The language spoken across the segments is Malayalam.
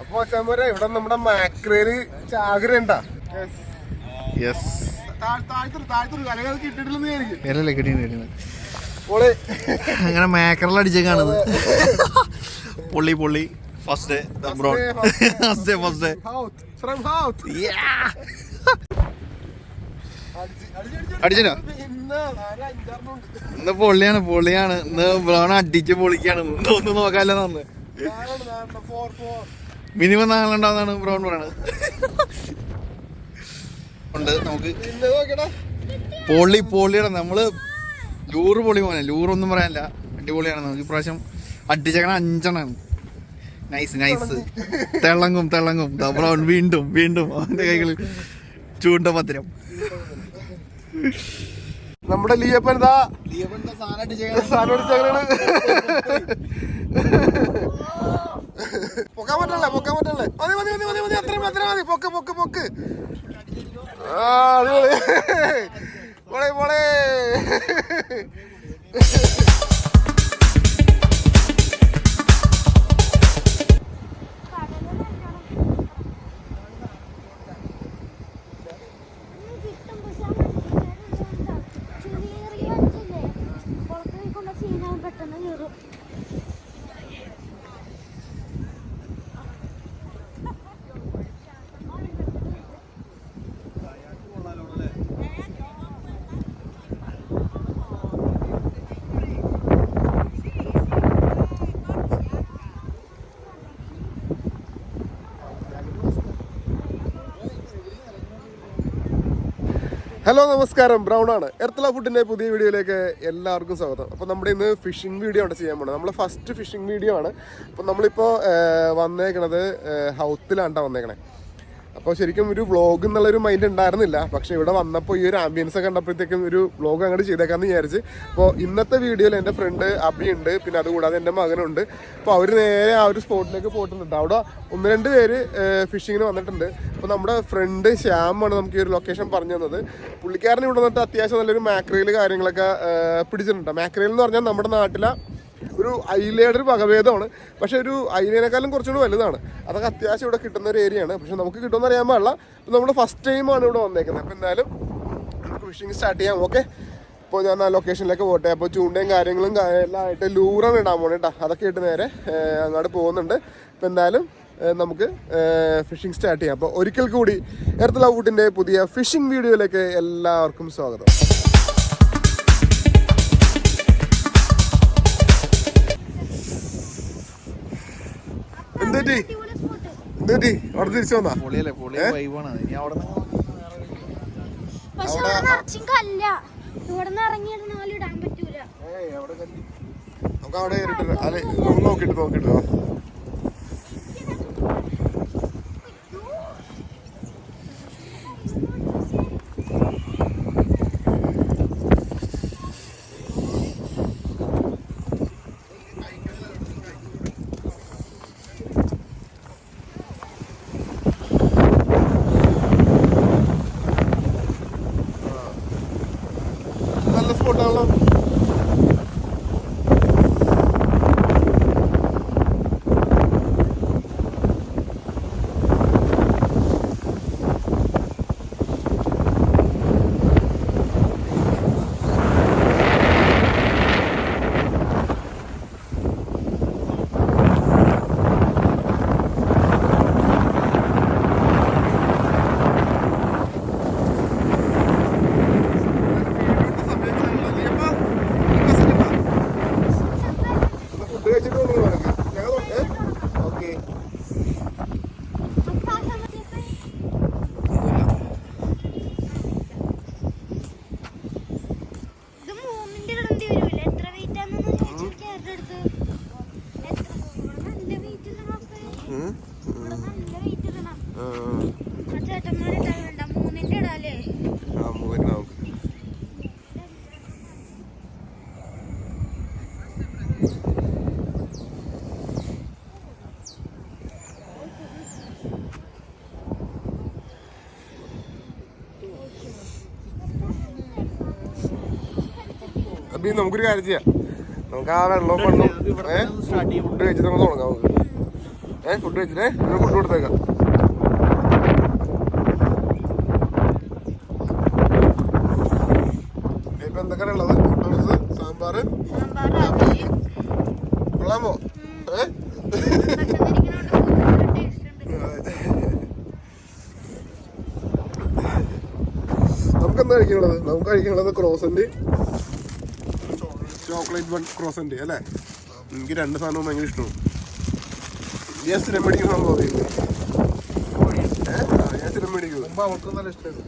അപ്പൊ വെച്ചാൽ പോരാ ഇവിടെ നമ്മുടെ മാക്രേല് ചാകര ഉണ്ടാ അങ്ങനെ മാക്കറൽ അടിച്ചേക്കാണത്. പൊള്ളി പൊള്ളി ഫസ്റ്റ് അടിച്ചോ. ഇന്ന് പൊള്ളിയാണ് ഇന്ന് ബ്രൗൺ അടിച്ച് പൊളിക്കാണ്. ഒന്ന് നോക്കാല്ലോ നന്ന് മിനിമം നാളുണ്ടാവുന്നതാണ് ബ്രൗൺ പറയണത്. നമുക്ക് പൊള്ളിയുടെ നമ്മള് ലൂറ് പൊളി പോലെ ലൂറൊന്നും പറയാനില്ല, അടിപൊളിയാണ്. നമുക്ക് ഇപ്രാവശ്യം അടിച്ചേക്കണ 5 നൈസ് തിളങ്ങും ബ്രൗൺ വീണ്ടും അവന്റെ കൈകളിൽ ചൂണ്ട പത്രം. നമ്മുടെ ലിയപ്പൻ പൊക്കാൻ പറ്റല്ലേ മതി അത്ര മതി പൊക്ക് പോളെ ഹലോ നമസ്കാരം, ബ്രൗൺ ആണ്. എർത്തല ഫുഡിൻ്റെ പുതിയ വീഡിയോയിലേക്ക് എല്ലാവർക്കും സ്വാഗതം. അപ്പോൾ നമ്മുടെ ഇന്ന് ഫിഷിംഗ് വീഡിയോ ആണ് ചെയ്യാൻ പോകുന്നത്. നമ്മൾ ഫസ്റ്റ് ഫിഷിംഗ് വീഡിയോ ആണ്. അപ്പോൾ നമ്മളിപ്പോൾ വന്നേക്കണത് ഹൗത്തിലാണ് വന്നേക്കണേ. അപ്പോൾ ശരിക്കും ഒരു വ്ളോഗ് എന്നുള്ളൊരു മൈൻഡ് ഉണ്ടായിരുന്നില്ല. പക്ഷേ ഇവിടെ വന്നപ്പോൾ ഈ ഒരു ആംബിയൻസ് ഒക്കെ കണ്ടപ്പോഴത്തേക്കും ഒരു വ്ളോഗ് അങ്ങോട്ട് ചെയ്തേക്കാമെന്ന് വിചാരിച്ച്. അപ്പോൾ ഇന്നത്തെ വീഡിയോയിൽ എൻ്റെ ഫ്രണ്ട് അബി ഉണ്ട്, പിന്നെ അതുകൂടാതെ എൻ്റെ മകനുണ്ട്. അപ്പോൾ അവർ നേരെ ആ ഒരു സ്പോട്ടിലേക്ക് പോയിട്ടുണ്ട്. അവിടെ 1-2 പേര് ഫിഷിങ്ങിന് വന്നിട്ടുണ്ട്. അപ്പോൾ നമ്മുടെ ഫ്രണ്ട് ശ്യാമാണ് നമുക്ക് ഈ ഒരു ലൊക്കേഷൻ പറഞ്ഞു തന്നത്. പുള്ളിക്കാരൻ ഇവിടെ വന്നിട്ട് അത്യാവശ്യം നല്ലൊരു മാക്രയിൽ കാര്യങ്ങളൊക്കെ പിടിച്ചിട്ടുണ്ട്. മാക്രയിൽ എന്ന് പറഞ്ഞാൽ നമ്മുടെ നാട്ടിലെ ഒരു അയിലയുടെ ഒരു വകഭേദമാണ്. പക്ഷെ ഒരു അയിലേനേക്കാളും കുറച്ചുകൂടി വലുതാണ്. അതൊക്കെ അത്യാവശ്യം ഇവിടെ കിട്ടുന്ന ഒരു ഏരിയയാണ്. പക്ഷെ നമുക്ക് കിട്ടുമെന്ന് അറിയാൻ പാടില്ല. അപ്പോൾ നമ്മൾ ഫസ്റ്റ് ടൈമാണ് ഇവിടെ വന്നേക്കുന്നത്. അപ്പോൾ എന്തായാലും നമുക്ക് ഫിഷിങ് സ്റ്റാർട്ട് ചെയ്യാം. ഓക്കെ, ഇപ്പോൾ ഞാൻ ആ ലൊക്കേഷനിലേക്ക് പോട്ടെ. അപ്പോൾ ചൂണ്ടയും കാര്യങ്ങളും എല്ലാം ആയിട്ട് ലൂറാണ് ഇടാൻ പോകണം കേട്ടോ. അതൊക്കെ ഇട്ട് നേരെ അങ്ങോട്ട് പോകുന്നുണ്ട്. അപ്പോൾ എന്തായാലും നമുക്ക് ഫിഷിംഗ് സ്റ്റാർട്ട് ചെയ്യാം. അപ്പോൾ ഒരിക്കൽ കൂടി എർത്തല ഫുഡിൻ്റെ പുതിയ ഫിഷിംഗ് വീഡിയോയിലേക്ക് എല്ലാവർക്കും സ്വാഗതം. അവിടെ തിരിച്ചു വന്നാ നമുക്ക് അവിടെ നോക്കിട്ട് നല്ല സ്പോട്ടാണല്ലോ. അപ്പൊ നമുക്കൊരു കാര്യം ചെയ്യാം. നമുക്ക് ആ വെള്ളം ഫുഡ് കഴിച്ചിട്ട് നമുക്ക് തുടങ്ങാം. നമുക്ക് ഫുഡ് വെച്ചിട്ടേ ഫുഡ് കൊടുത്തേക്കാം. ഇപ്പൊ എന്തൊക്കെയാണ് ഉള്ളത്? മുട്ട സാമ്പാറ് കൊള്ളാമോ? നമുക്കെന്താ കഴിക്കാനുള്ളത്? നമുക്ക് കഴിക്കാനുള്ളത് ക്രോസന്റ്, ചോക്ലേറ്റ് ബൺ ക്രോസന്റ് അല്ലേ? എനിക്ക് രണ്ട് സാധനവും ഭയങ്കര ഇഷ്ടമാണ്. ഞാൻ സ്ഥിരം മേടിക്കുന്ന സംഭവം ഞാൻ സ്ഥിരം മേടിക്കുന്നത്. അവർക്ക് നല്ല ഇഷ്ടമാണ്.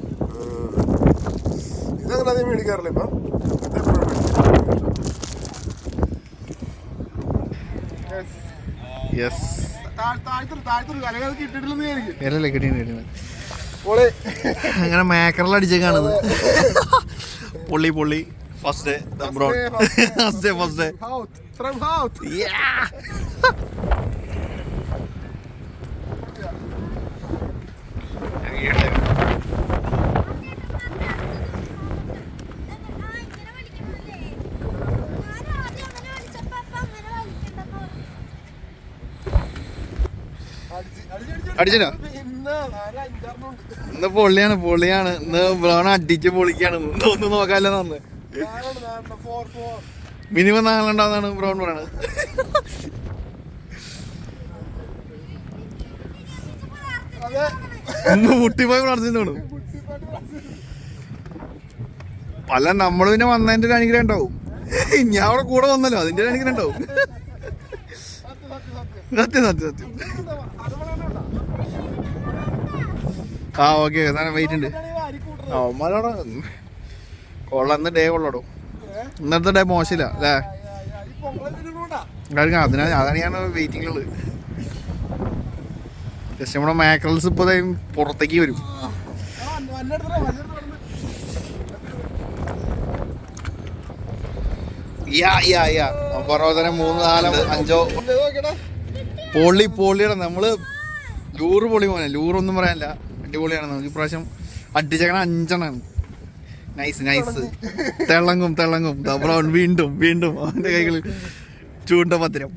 ഇതങ്ങനെ അധികം മേടിക്കാറില്ല ഇപ്പൊ. അങ്ങനെ മേക്കറിൽ അടിച്ചേക്കാണത്. പൊള്ളി പൊള്ളി. First day first day. അടിച്ചോ? ഇന്ന് പൊള്ളിയാണ്. ഇന്ന് ബ്രൗൺ അടിച്ച് പൊളിക്കാണ്. ഒന്നും നോക്കാല്ലോ പറഞ്ഞ്. മിനിമം 4 ഉണ്ടാവുന്നതാണ് ബ്രൗൺ പറയണത്. മുട്ടിപ്പോയി പ്രാർത്ഥിച്ചോളൂ. പല നമ്മള് പിന്നെ വന്നതിന്റെ ഒരു അനുഗ്രഹം ഉണ്ടാവും. ഞാൻ അവിടെ കൂടെ വന്നല്ലോ, അതിന്റെ ഒരു അനുഗ്രഹം ഉണ്ടാവും. സത്യം. ആ ഓക്കെ വെയിറ്റ് ഉണ്ട്. അവന്മാരോടെ കൊള്ളന്ന് ഡേ കൊള്ളടോ. ഇന്നത്തെ ഡേ മോശമില്ല അല്ലേ? അതാണ് ഞാൻ വെയിറ്റിംഗിലുള്ളത്. ജസ്റ്റ് നമ്മുടെ മാക്രൽസ് ഇപ്പൊ പുറത്തേക്ക് വരും. പറഞ്ഞ തന്നെ 3, 4, 5 പൊള്ളിയുടെ നമ്മള് ലൂറ് പൊളി പോലെ. ലൂറൊന്നും പറയാനില്ല, അടിപൊളിയാണ്. നമുക്ക് ഇപ്രാവശ്യം അടിച്ചേക്കണ 5 നൈസ്. തിളങ്ങും ബ്രൗൺ വീണ്ടും അവന്റെ കൈകളിൽ ചൂണ്ട പത്തിരം.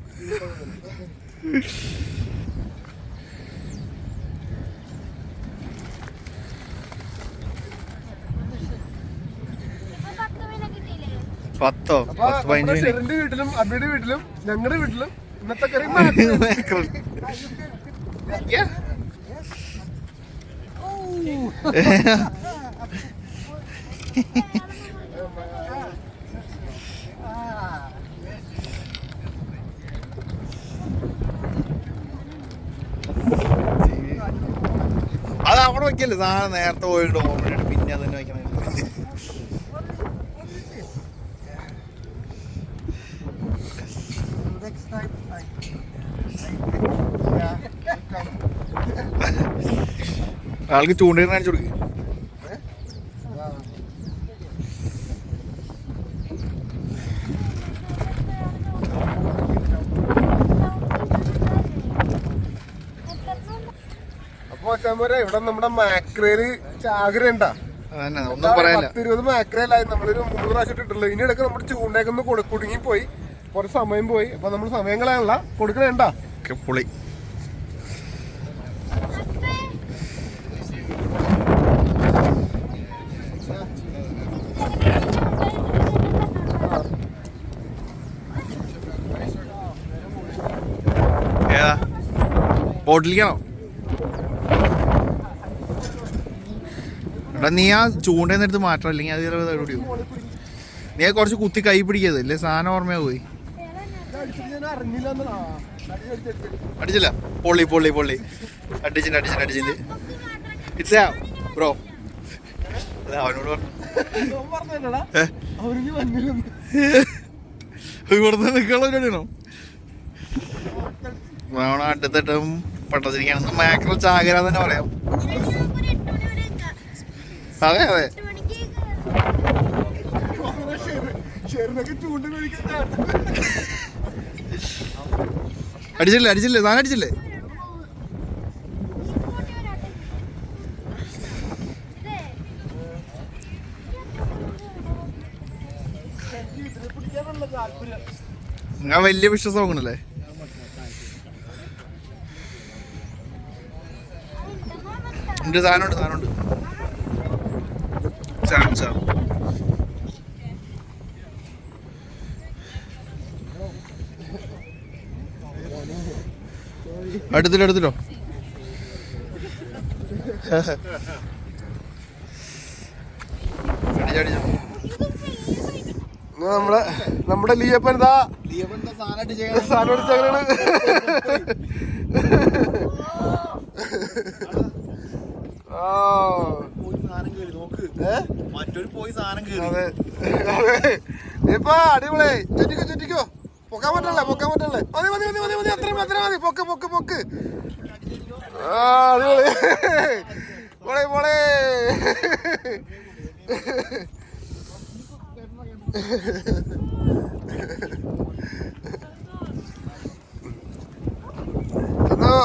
വീട്ടിലും അബിയുടെ വീട്ടിലും ഞങ്ങളുടെ വീട്ടിലും ഇന്നത്തെ കറി അത് അവിടെ വെക്കല്ലേ സാധനം. നേരത്തെ പോയിട്ട് ഓർമ്മ പിന്നെ അത് തന്നെ വെക്കണം. ആൾക്ക് ചൂണ്ടയിൽ കാണിച്ചു കൊടുക്കും. അപ്പൊ ഇവിടെ നമ്മുടെ മാക്രേല് ചാകര ഉണ്ടാ. ഒന്നും പറയാനില്ല. 20 മാക്രേലായി നമ്മളൊരു 3 പ്രാവശ്യം ഇട്ടിട്ടുള്ളൂ. ഇനി ഇടയ്ക്ക് നമ്മുടെ ചൂണ്ടയൊക്കെ കുടുങ്ങി പോയി, കുറച്ച് സമയം പോയി. അപ്പൊ നമ്മൾ സമയങ്ങളാണല്ല കൊടുക്കണേണ്ട പുളി. ഏതാ ബോട്ടിലേക്കാണോ? എടാ നീ ആ ചൂണ്ടേന്ന് എടുത്ത് മാറ്റം, അല്ലെങ്കിൽ അത് എവിടെയോ നീ കുറച്ച് കുത്തി കൈ പിടിക്കരുത്, അല്ലേ സാധനം ഓർമ്മയാ പോയി. അടിച്ചില്ല? പൊള്ളി അടിച്ചിട്ട് ഇറ്റ്സ് ബ്രോ. അവനോട് ഇവിടുന്ന് നിൽക്കണോ? അടുത്തിട്ടും പട്ടത്തിരിക്കാണെന്ന് മാക്രൽ ചാകര തന്നെ പറയാം. അതെ അടിച്ചില്ലേ താൻ അടിച്ചില്ലേ? ഞാൻ വലിയ വിശ്വാസം നോക്കണല്ലേ? എൻ്റെ സാധനമുണ്ട് സാധനം എടുത്തിട്ടോ നമ്മുടെ ലിയപ്പൻ സാധനം അടിച്ചങ്ങനെയാണ്. അതെ ഇപ്പൊ അടിപൊളി. ചുറ്റിക്കോ പൊക്കാൻ പറ്റല്ലേ മതി അത്ര മതി പൊക്ക്. അടിപൊളി പോളെ.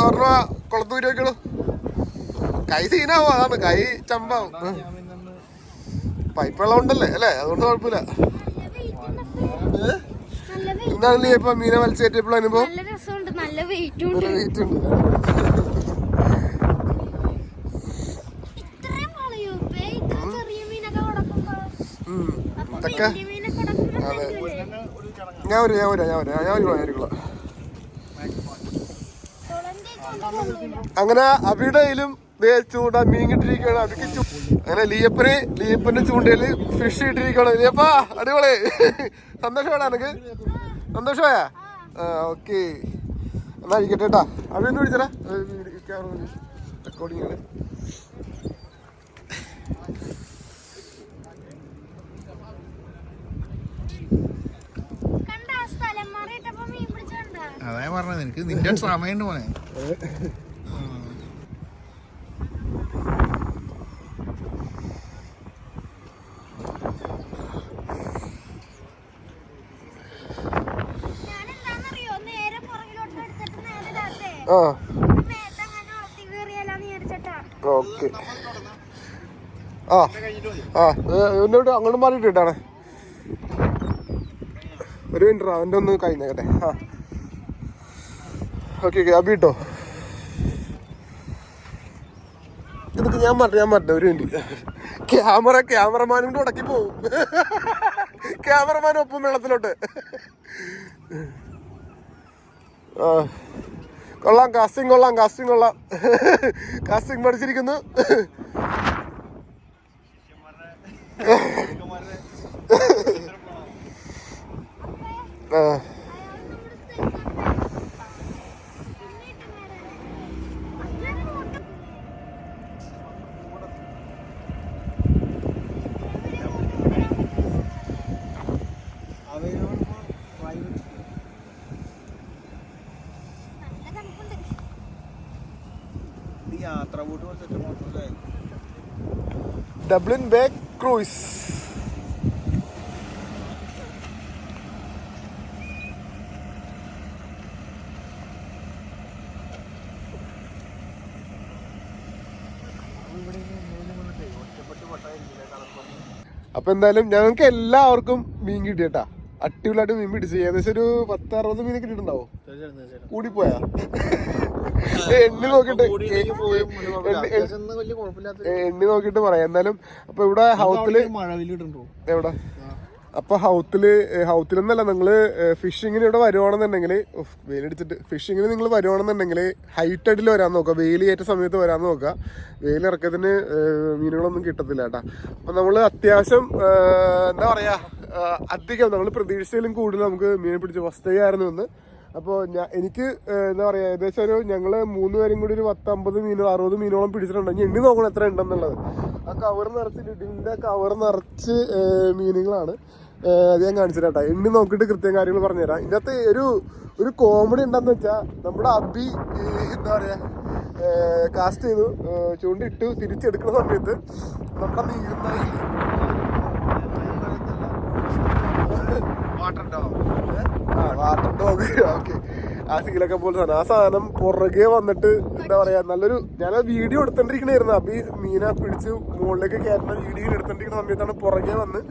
ഒരെണ്ണ കുളത്തൂരി വെക്കണു. കൈ സീനാവും, അതാണ് കൈ ചമ്പാവും. പൈപ്പ് വെള്ളം ഉണ്ടല്ലേ അല്ലേ, അതുകൊണ്ട് കുഴപ്പമില്ല. എന്താണല്ലേ ഇപ്പൊ മീനെ വലിച്ചേറ്റപ്പോൾ അനുഭവം? നല്ല വെയിറ്റ് ഉണ്ട്. ഞാൻ വരിക. അങ്ങനെ അബിയുടെയിലും ചൂണ്ട മീൻ കിട്ടിയിരിക്കുകയാണ്. അബിക്ക് അങ്ങനെ ലീയപ്പന്റെ ചൂണ്ടയില് ഫിഷ് കിട്ടിയിരിക്കുകയാണ്. ലീയപ്പാ അടിപൊളി. സന്തോഷമാടാ എനിക്ക്? സന്തോഷമായാ? ഓക്കെ എന്നാ ഇരിക്കട്ടെ കേട്ടാ. അബി ഒന്ന് വിളിച്ചടാ റെക്കോർഡിങ്ങില്. അതാ പറഞ്ഞത്, എനിക്ക് നിന്റെ സമയം പോനെ. ഓക്കെ എന്നോട് അങ്ങോട്ട് മാറിയിട്ട് കേട്ടാണ്. ഒരു മിനിറ്റ് അവൻ്റെ ഒന്ന് കഴിഞ്ഞേക്കട്ടെ. ഓക്കെ അബി കേട്ടോ. ഇതൊക്കെ ഞാൻ പറഞ്ഞ ഒരു മിനിറ്റ്. ക്യാമറമാനും കൂടെ ഉടക്കി പോവും. ക്യാമറമാൻ ഒപ്പം വെള്ളത്തിലോട്ട്. കൊള്ളാം, കാസ്റ്റിംഗ് കൊള്ളാം. കാസ്റ്റിംഗ് പഠിച്ചിരിക്കുന്നു. Dublin Bay cruise. അപ്പൊ എന്തായാലും ഞങ്ങൾക്ക് എല്ലാവർക്കും മീൻ കിട്ടിയേട്ടാ. അടിപൊളിയായിട്ട് മീൻ പിടിച്ച് ഏകദേശം ഒരു 10-60 മീൻ കിട്ടിയിട്ടുണ്ടാവോ? കൂടിപ്പോയാ? എണ്ണി നോക്കിട്ട് പറയാം എന്തായാലും. അപ്പൊ ഇവിടെ ഹൗത്തില് എവിടെ അപ്പൊ ഹൗത്തിലൊന്നല്ല, നിങ്ങള് ഫിഷിങ്ങിന് ഇവിടെ വരുവാണെന്നുണ്ടെങ്കിൽ, വെയിലടിച്ചിട്ട് ഫിഷിങ്ങിന് നിങ്ങൾ വരുവാണെന്നുണ്ടെങ്കിൽ ഹൈറ്റ് അടിയിൽ വരാൻ നോക്കുക. വെയിൽ ഏറ്റ സമയത്ത് വരാൻ നോക്കുക. വെയിലിറക്കത്തിന് മീനുകളൊന്നും കിട്ടത്തില്ല കേട്ടാ. അപ്പൊ നമ്മള് അത്യാവശ്യം എന്താ പറയാ, അധികം നമ്മൾ പ്രതീക്ഷിച്ചതിലും കൂടുതൽ നമുക്ക് മീൻ പിടിച്ച് ഫസ്റ്റ് ഡേ ആയിരുന്നു ഇന്ന്. അപ്പോൾ എനിക്ക് എന്താ പറയുക, ഏകദേശം ഒരു ഞങ്ങൾ 3 പേരും കൂടി ഒരു 50 മീനോ 60 മീനോളം പിടിച്ചിട്ടുണ്ട്. ഇനി എണ്ണി നോക്കണം എത്ര ഉണ്ടെന്നുള്ളത്. ആ കവർ നിറച്ച് ലിഡിൻ്റെ കവർ നിറച്ച് മീനുകളാണ്. അത് ഞാൻ കാണിച്ചിട്ട് കേട്ടോ. എണ്ണി നോക്കിയിട്ട് കൃത്യം കാര്യങ്ങൾ പറഞ്ഞുതരാം. ഇതിനകത്ത് ഒരു കോമഡി ഉണ്ടെന്ന് വെച്ചാൽ, നമ്മുടെ അബി എന്താ പറയുക കാസ്റ്റ് ചെയ്തു, ചൂണ്ടിട്ടു, തിരിച്ചെടുക്കുന്ന സമയത്ത് നമ്മുടെ നീരുന്നായി വാട്ടർ ഡോഗ് ഓക്കെ ആ സീലൊക്കെ പോലെ സാധനം. ആ സാധനം പുറകെ വന്നിട്ട് എന്താ പറയാ, നല്ലൊരു, ഞാൻ വീഡിയോ എടുത്തോണ്ടിരിക്കണായിരുന്നു. അബി മീനെ പിടിച്ച് മുകളിലേക്ക് കയറുന്ന വീഡിയോ എടുത്തോണ്ടിരിക്കുന്ന സമയത്താണ് പുറകെ വന്ന്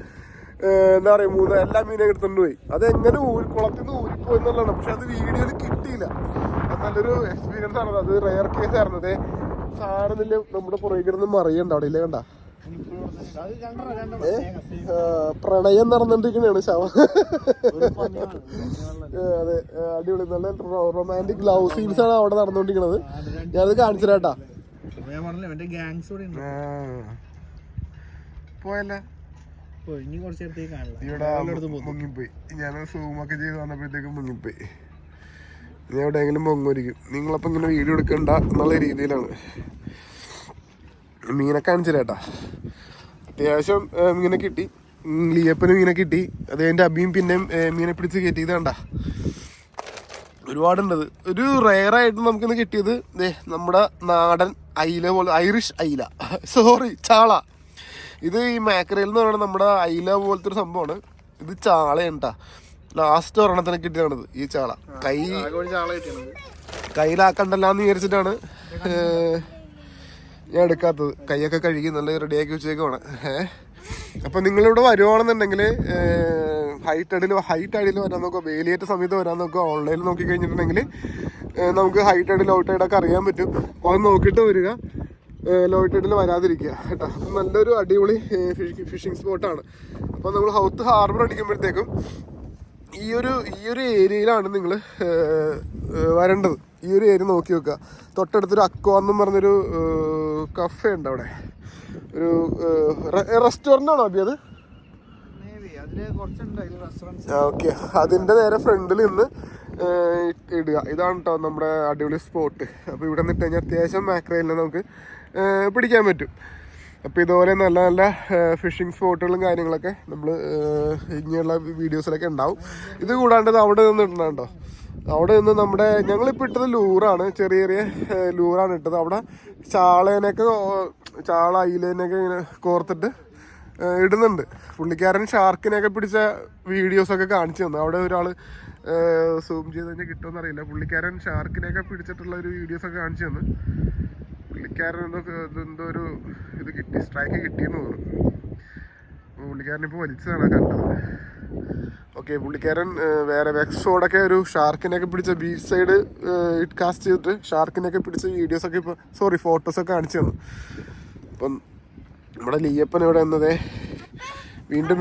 എന്താ പറയാ എല്ലാ മീനും എടുത്തോണ്ട് പോയി. അതെങ്ങനെ കുളത്തിൽ നിന്ന് ഊരിപ്പോയി എന്നുള്ളതാണ്. പക്ഷെ അത് വീഡിയോയിൽ കിട്ടിയില്ല. അത് നല്ലൊരു എക്സ്പീരിയൻസ് ആണ്. അത് റെയർ കേസ് ആയിരുന്നു. സാധനമില്ല നമ്മുടെ പുറകെ കിടന്ന് മറിയണ്ട അവിടെ ഇല്ലേ കണ്ട പ്രണയം നടന്നിരിക്കണേണ് ശവം. അതെ അടിപൊളി നല്ല റൊമാൻറ്റിക് ലവ് സീൻസ് ആണ് അവിടെ നടന്നുകൊണ്ടിരിക്കണത്. ഞാനത് കാണിച്ചു തരാട്ടാ. പോയല്ലേ ഇവിടെ മുങ്ങിപ്പോയി. ഞാൻ സൂമൊക്കെ ചെയ്ത് വന്നപ്പോഴത്തേക്കും മുങ്ങിപ്പോയി. ഇനി എവിടെയെങ്കിലും പൊങ്ങുമായിരിക്കും. നിങ്ങളപ്പോൾ ഇങ്ങനെ വീഡിയോ എടുക്കണ്ട എന്നുള്ള രീതിയിലാണ്. മീനെ കാണിച്ചില്ലേട്ടാ. അത്യാവശ്യം മീനെ കിട്ടി. ലിയപ്പന് മീനെ കിട്ടി. അത് എൻ്റെ അബിയും പിന്നെയും മീനെ പിടിച്ച് കയറ്റിയത് കണ്ട ഒരുപാടുണ്ടത്. ഒരു റെയറായിട്ട് നമുക്കിന്ന് കിട്ടിയത് നമ്മുടെ നാടൻ അയില പോലെ, ഐറിഷ് അയില, സോറി ചാള. ഇത് ഈ മാക്കറയിൽ എന്ന് പറയുന്നത് നമ്മുടെ അയില പോലത്തെ ഒരു സംഭവമാണ്. ഇത് ചാളയുണ്ടാ. ലാസ്റ്റ് ഒരെണ്ണത്തിന് കിട്ടിയതാണിത് ഈ ചാള. കയ്യിലാക്കണ്ടല്ലാന്ന് വിചാരിച്ചിട്ടാണ് ഞാൻ എടുക്കാത്തത്. കൈയൊക്കെ കഴുകി നല്ല റെഡിയാക്കി വെച്ചേക്കുവാണ്. അപ്പം നിങ്ങളിവിടെ വരുവാണെന്നുണ്ടെങ്കിൽ ഹൈറ്റ് അടിയിൽ വരാൻ നോക്കുക. വേലിയേറ്റ സമയത്ത് വരാൻ നോക്കുക. ഓൺലൈനിൽ നോക്കി കഴിഞ്ഞിട്ടുണ്ടെങ്കിൽ നമുക്ക് ഹൈറ്റ് അടി ലോ ടൈഡൊക്കെ അറിയാൻ പറ്റും. അപ്പോൾ അത് നോക്കിയിട്ട് വരിക. ലോ ടൈഡിൽ വരാതിരിക്കുക കേട്ടോ. അപ്പം നല്ലൊരു അടിപൊളി ഫിഷിംഗ് സ്പോട്ടാണ്. അപ്പോൾ നമ്മൾ സൗത്ത് ഹാർബർ അടിക്കുമ്പോഴത്തേക്കും ഈ ഒരു ഏരിയയിലാണ് നിങ്ങൾ വരേണ്ടത്. ഈ ഒരു ഏരിയ നോക്കി വെക്കുക. തൊട്ടടുത്തൊരു അക്വ എന്നും പറഞ്ഞൊരു കഫേ ഉണ്ട് അവിടെ. ഒരു റെസ്റ്റോറൻ്റ് ആണോ അബി അത്? ഓക്കെ, അതിൻ്റെ നേരെ ഫ്രണ്ടിൽ നിന്ന് ഇടുക. ഇതാണ് കേട്ടോ നമ്മുടെ അടിപൊളി സ്പോട്ട്. അപ്പോൾ ഇവിടെ നിന്നിട്ട് കഴിഞ്ഞാൽ അത്യാവശ്യം മാക്രലിനെ നമുക്ക് പിടിക്കാൻ പറ്റും. അപ്പോൾ ഇതുപോലെ നല്ല നല്ല ഫിഷിംഗ് സ്പോട്ടുകളും കാര്യങ്ങളൊക്കെ നമ്മൾ ഇങ്ങനെയുള്ള വീഡിയോസിലൊക്കെ ഉണ്ടാവും. ഇത് കൂടാണ്ട് അവിടെ നിന്ന് ഇടണോ. അവിടെ നിന്ന് നമ്മുടെ ഞങ്ങളിപ്പോൾ ഇട്ടത് ലൂറാണ്. ചെറിയ ചെറിയ ലൂറാണ് ഇട്ടത്. അവിടെ ചാള അയിലേനെയൊക്കെ ഇങ്ങനെ കോർത്തിട്ട് ഇടുന്നുണ്ട്. പുള്ളിക്കാരൻ ഷാർക്കിനെയൊക്കെ പിടിച്ച വീഡിയോസൊക്കെ കാണിച്ചു തന്നു. അവിടെ ഒരാൾ സൂം ചെയ്ത് കഴിഞ്ഞാൽ കിട്ടുമെന്ന് അറിയില്ല. പുള്ളിക്കാരൻ ഷാർക്കിനെയൊക്കെ പിടിച്ചിട്ടുള്ള ഒരു വീഡിയോസൊക്കെ കാണിച്ചു തന്നു. പുള്ളിക്കാരൻ എന്തോ ഒരു ഇത് കിട്ടി, സ്ട്രൈക്ക് കിട്ടിയെന്ന് തോന്നുന്നു. പുള്ളിക്കാരൻ ഇപ്പോൾ വലിച്ചതാണ് കണ്ടത്. ഓക്കെ, പുള്ളിക്കാരൻ വേറെ വെക്സോടൊക്കെ ഒരു ഷാർക്കിനെയൊക്കെ പിടിച്ച ബീച്ച് സൈഡ് കാസ്റ്റ് ചെയ്തിട്ട് ഷാർക്കിനെയൊക്കെ പിടിച്ച വീഡിയോസൊക്കെ ഇപ്പോൾ ഫോട്ടോസൊക്കെ കാണിച്ചു തന്നു. അപ്പം നമ്മുടെ ലിയപ്പൻ ഇവിടെ എന്നതേ വീണ്ടും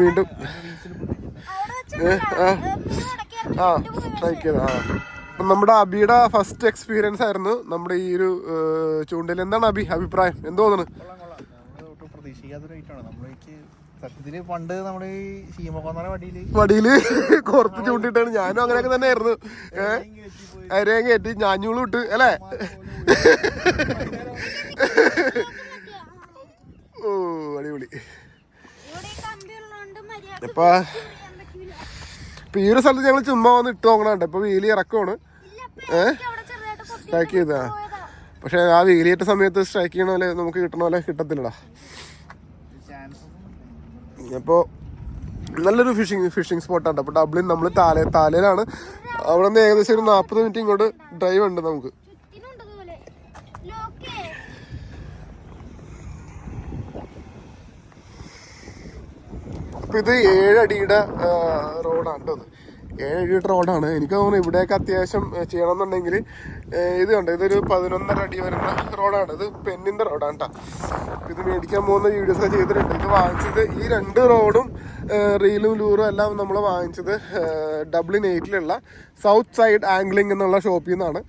സ്ട്രൈക്ക് ചെയ്ത. അപ്പം നമ്മുടെ അബിയുടെ ഫസ്റ്റ് എക്സ്പീരിയൻസ് ആയിരുന്നു നമ്മുടെ ഈ ഒരു ചൂണ്ടയിൽ. എന്താണ് അബി അഭിപ്രായം? എന്ത് തോന്നുന്നു? പണ്ട് നമ്മുടെ വടിയില് കുറച്ച് ചൂണ്ടിട്ടാണ്. ഞാനും അങ്ങനെയൊക്കെ തന്നെ ആയിരുന്നു. അരയും കയറ്റി ഞാഞ്ഞൂളും ഇട്ട് അല്ലേ? ഓ അടിപൊളി. ഇപ്പൊ ഈ ഒരു സ്ഥലത്ത് ഞങ്ങൾ ചുമ്മാ വന്ന് ഇട്ട് നോക്കണുണ്ട്. ഇപ്പൊ വേലി ഇറക്കമാണ്. സ്ട്രൈക്ക് ചെയ്താ. പക്ഷെ ആ വേലിയേറ്റ സമയത്ത് സ്ട്രൈക്ക് ചെയ്യണ പോലെ നമുക്ക് കിട്ടണ പോലെ കിട്ടത്തില്ലടാ. അപ്പോൾ നല്ലൊരു ഫിഷിംഗ് സ്പോട്ടാണ്. അപ്പോൾ ഡബ്ലിൻ നമ്മൾ താലയിലാണ്. അവിടെ നിന്ന് ഏകദേശം ഒരു 40 മിനിറ്റ് ഇങ്ങോട്ട് ഡ്രൈവ് ഉണ്ട് നമുക്ക്. അപ്പോൾ ഇത് 7 അടിയുടെ റോഡാണ് കേട്ടോ. 7 അടിയുടെ റോഡാണ്. എനിക്ക് തോന്നുന്നു ഇവിടെയൊക്കെ അത്യാവശ്യം ചെയ്യണമെന്നുണ്ടെങ്കിൽ ഇത് കണ്ടോ, ഇതൊരു 11.5 അടി വരുന്ന റോഡാണ്. ഇത് പെന്നിൻ്റെ റോഡാണ് കേട്ടോ. ഇത് മേടിക്കാൻ പോകുന്ന വീഡിയോസൊക്കെ ചെയ്തിട്ടുണ്ട്. ഇത് വാങ്ങിച്ചത് ഈ 2 റോഡും റീലും ലൂറും എല്ലാം നമ്മൾ വാങ്ങിച്ചത് ഡബ്ലിൻ 8-ലുള്ള സൗത്ത് സൈഡ് ആംഗ്ലിംഗ് എന്നുള്ള ഷോപ്പിൽ നിന്നാണ്.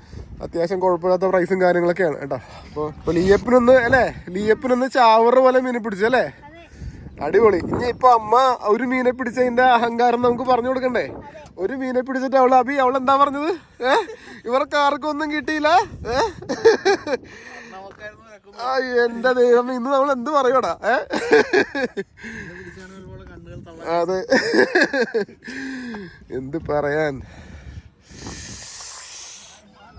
അത്യാവശ്യം കുഴപ്പമില്ലാത്ത പ്രൈസും കാര്യങ്ങളൊക്കെയാണ് കേട്ടോ. അപ്പോൾ ലിയപ്പിനൊന്ന് ചാവറ് പോലെ മീനെ പിടിച്ചല്ലേ? അടിപൊളി. ഇനി ഇപ്പൊ അമ്മ ഒരു മീനെ പിടിച്ചതിന്റെ അഹങ്കാരം നമുക്ക് പറഞ്ഞു കൊടുക്കണ്ടേ? ഒരു മീനെ പിടിച്ചിട്ട് അവളെന്താ പറഞ്ഞത്? ഇവർക്ക് ആർക്കും ഒന്നും കിട്ടിയില്ല. എന്റെ ദൈവം, ഇന്ന് നമ്മൾ എന്ത് പറയൂടാ? അതെ, എന്ത് പറയാൻ.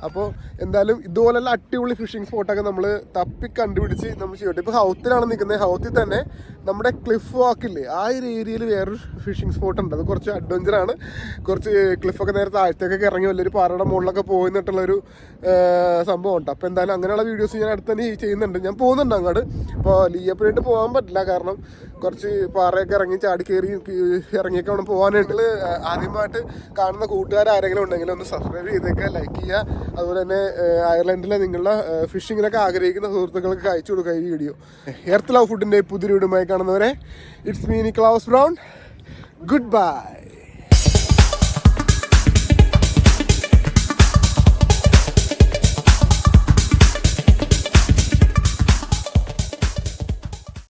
അപ്പോൾ എന്തായാലും ഇതുപോലെയുള്ള അടിപൊളി ഫിഷിംഗ് സ്പോട്ടൊക്കെ നമ്മൾ തപ്പി കണ്ടുപിടിച്ച് നമ്മൾ ചെയ്യട്ടെ. ഇപ്പോൾ ഹൗത്തിലാണ് നിൽക്കുന്നത്. ഹൗത്തിൽ തന്നെ നമ്മുടെ ക്ലിഫ് വാക്കില്ലേ, ആ ഒരു ഏരിയയിൽ വേറൊരു ഫിഷിംഗ് സ്പോട്ട് ഉണ്ട്. അത് കുറച്ച് അഡ്വഞ്ചറാണ്. കുറച്ച് ക്ലിഫൊക്കെ നേരെ താഴത്തേക്കൊക്കെ ഇറങ്ങി വലിയൊരു പാറയുടെ മുകളിലൊക്കെ പോയി നിന്നിട്ടുള്ളൊരു സംഭവം ഉണ്ട്. അപ്പോൾ എന്തായാലും അങ്ങനെയുള്ള വീഡിയോസ് ഞാൻ അടുത്ത് തന്നെ ചെയ്യുന്നുണ്ട്. ഞാൻ പോകുന്നുണ്ട് അങ്ങോട്ട്. അപ്പോൾ ലീയപ്പനായിട്ട് പോകാൻ പറ്റില്ല, കാരണം കുറച്ച് പാറയൊക്കെ ഇറങ്ങി ചാടി കയറി ഇറങ്ങിയൊക്കെ വേണം പോകാനായിട്ട്. ആദ്യമായിട്ട് കാണുന്ന കൂട്ടുകാരാരെങ്കിലും ഉണ്ടെങ്കിൽ ഒന്ന് സബ്സ്ക്രൈബ് ചെയ്തേക്കുക, ലൈക്ക് ചെയ്യുക. അതുപോലെ തന്നെ അയർലൻഡിലെ നിങ്ങളുടെ ഫിഷിങ്ങിനൊക്കെ ആഗ്രഹിക്കുന്ന സുഹൃത്തുക്കൾക്ക് അയച്ചു കൊടുക്കുക ഈ വീഡിയോ. എർത്ത് ലവ് ഫുഡിൻ്റെ പുതിയൊരു വീഡിയോയുമായി കാണുന്നവരെ it's me Nicolás brown. Good bye.